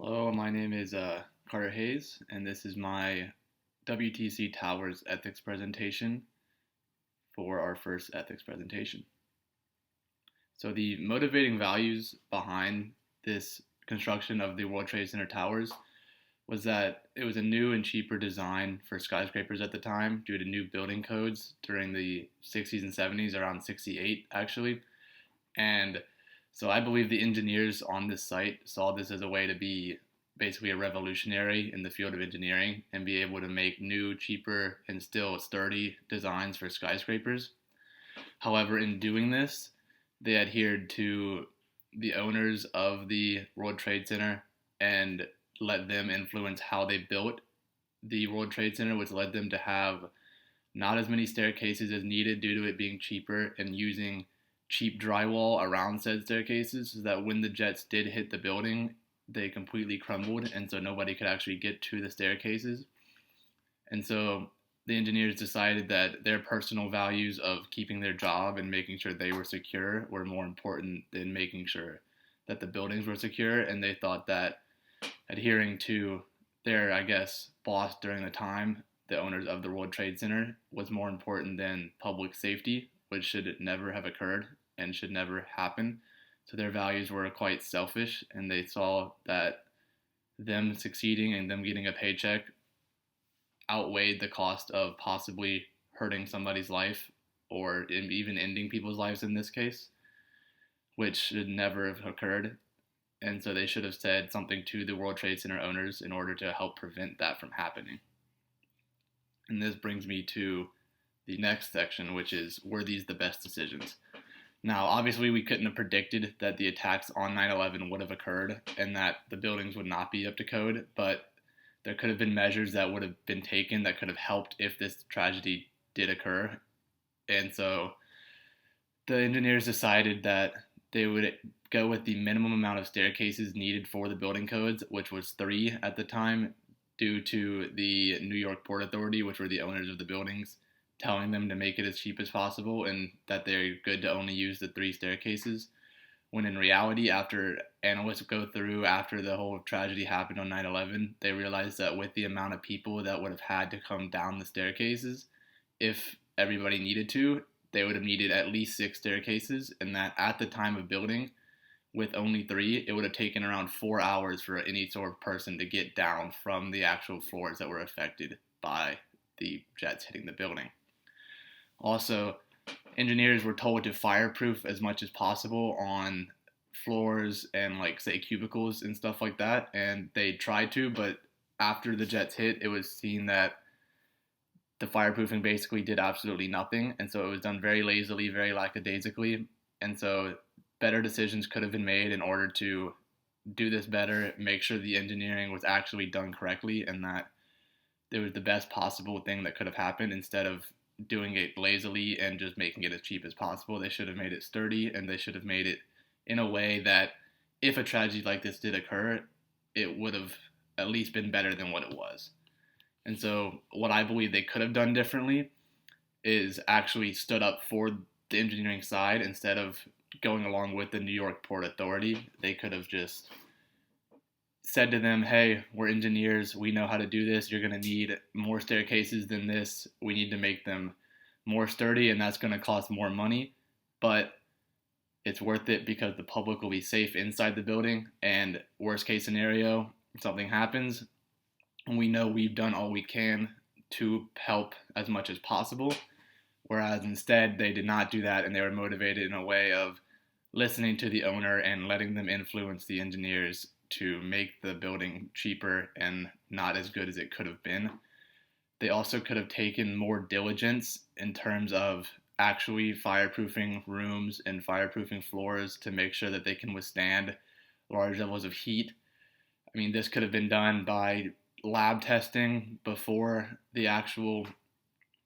Hello, my name is Carter Hayes, and this is my WTC Towers ethics presentation for our first ethics presentation. So, the motivating values behind this construction of the World Trade Center towers was that it was a new and cheaper design for skyscrapers at the time due to new building codes during the 60s and 70s, around 68 actually. And so I believe the engineers on this site saw this as a way to be basically a revolutionary in the field of engineering and be able to make new, cheaper, and still sturdy designs for skyscrapers. However, in doing this, they adhered to the owners of the World Trade Center and let them influence how they built the World Trade Center, which led them to have not as many staircases as needed due to it being cheaper and using cheap drywall around said staircases so that when the jets did hit the building, they completely crumbled and so nobody could actually get to the staircases. And so the engineers decided that their personal values of keeping their job and making sure they were secure were more important than making sure that the buildings were secure. And they thought that adhering to their, I guess, boss during the time, the owners of the World Trade Center, was more important than public safety, which should never have occurred and should never happen. So their values were quite selfish, and they saw that them succeeding and them getting a paycheck outweighed the cost of possibly hurting somebody's life or even ending people's lives in this case, which should never have occurred. And so they should have said something to the World Trade Center owners in order to help prevent that from happening. And this brings me to the next section, which is, were these the best decisions? Now, obviously, we couldn't have predicted that the attacks on 9/11 would have occurred and that the buildings would not be up to code, but there could have been measures that would have been taken that could have helped if this tragedy did occur. And so the engineers decided that they would go with the minimum amount of staircases needed for the building codes, which was 3 at the time, due to the New York Port Authority, which were the owners of the buildings, telling them to make it as cheap as possible and that they're good to only use the 3 staircases. When in reality, after analysts go through after the whole tragedy happened on 9/11, they realized that with the amount of people that would have had to come down the staircases, if everybody needed to, they would have needed at least 6 staircases, and that at the time of building, with only 3, it would have taken around 4 hours for any sort of person to get down from the actual floors that were affected by the jets hitting the building. Also, engineers were told to fireproof as much as possible on floors and, like, say, cubicles and stuff like that, and they tried to, but after the jets hit, it was seen that the fireproofing basically did absolutely nothing, and so it was done very lazily, very lackadaisically, and so better decisions could have been made in order to do this better, make sure the engineering was actually done correctly, and that it was the best possible thing that could have happened instead of doing it lazily and just making it as cheap as possible. They should have made it sturdy, and they should have made it in a way that if a tragedy like this did occur, it would have at least been better than what it was. And so, what I believe they could have done differently is actually stood up for the engineering side instead of going along with the New York Port Authority. They could have just said to them, hey, we're engineers, we know how to do this, you're going to need more staircases than this, we need to make them more sturdy, and that's going to cost more money, but it's worth it because the public will be safe inside the building, and worst case scenario, something happens, and we know we've done all we can to help as much as possible. Whereas instead, they did not do that, and they were motivated in a way of listening to the owner and letting them influence the engineers to make the building cheaper and not as good as it could have been. They also could have taken more diligence in terms of actually fireproofing rooms and fireproofing floors to make sure that they can withstand large levels of heat. I mean, this could have been done by lab testing before the actual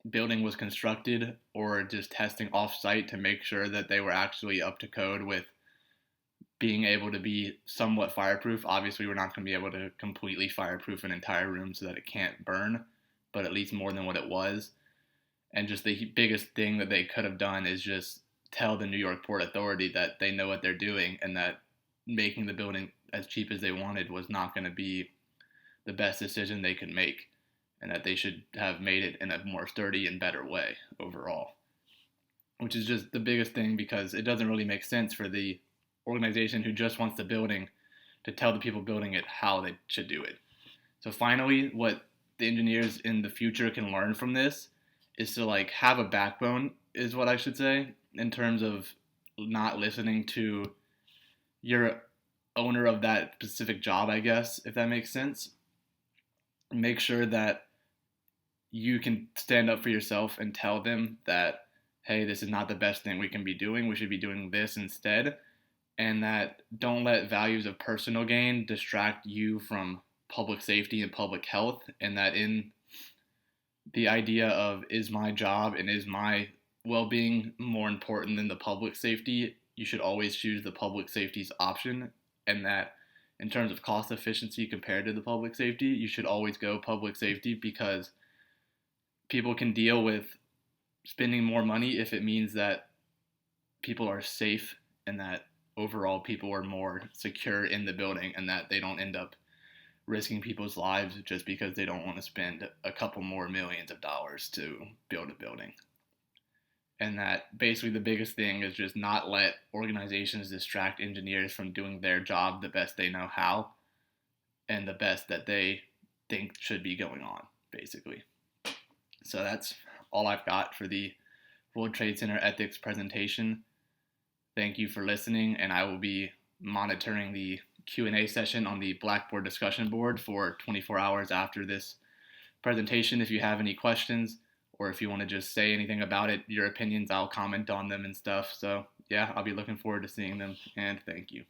building was constructed, or just testing off-site to make sure that they were actually up to code with being able to be somewhat fireproof. Obviously, we're not going to be able to completely fireproof an entire room so that it can't burn, but at least more than what it was. And just the biggest thing that they could have done is just tell the New York Port Authority that they know what they're doing and that making the building as cheap as they wanted was not going to be the best decision they could make, and that they should have made it in a more sturdy and better way overall, which is just the biggest thing, because it doesn't really make sense for the organization who just wants the building to tell the people building it how they should do it. So finally, what the engineers in the future can learn from this is to like have a backbone, is what I should say, in terms of not listening to your owner of that specific job, I guess, if that makes sense. Make sure that you can stand up for yourself and tell them that, hey, this is not the best thing we can be doing. We should be doing this instead. And that don't let values of personal gain distract you from public safety and public health. And that in the idea of, is my job and is my well-being more important than the public safety, you should always choose the public safety's option. And that in terms of cost efficiency compared to the public safety, you should always go public safety, because people can deal with spending more money if it means that people are safe and that overall people are more secure in the building, and that they don't end up risking people's lives just because they don't want to spend a couple more millions of dollars to build a building. And that basically the biggest thing is just not let organizations distract engineers from doing their job the best they know how and the best that they think should be going on, basically. So that's all I've got for the World Trade Center ethics presentation. Thank you for listening, and I will be monitoring the Q&A session on the Blackboard discussion board for 24 hours after this presentation. If you have any questions, or if you want to just say anything about it, your opinions, I'll comment on them and stuff. So yeah, I'll be looking forward to seeing them, and thank you.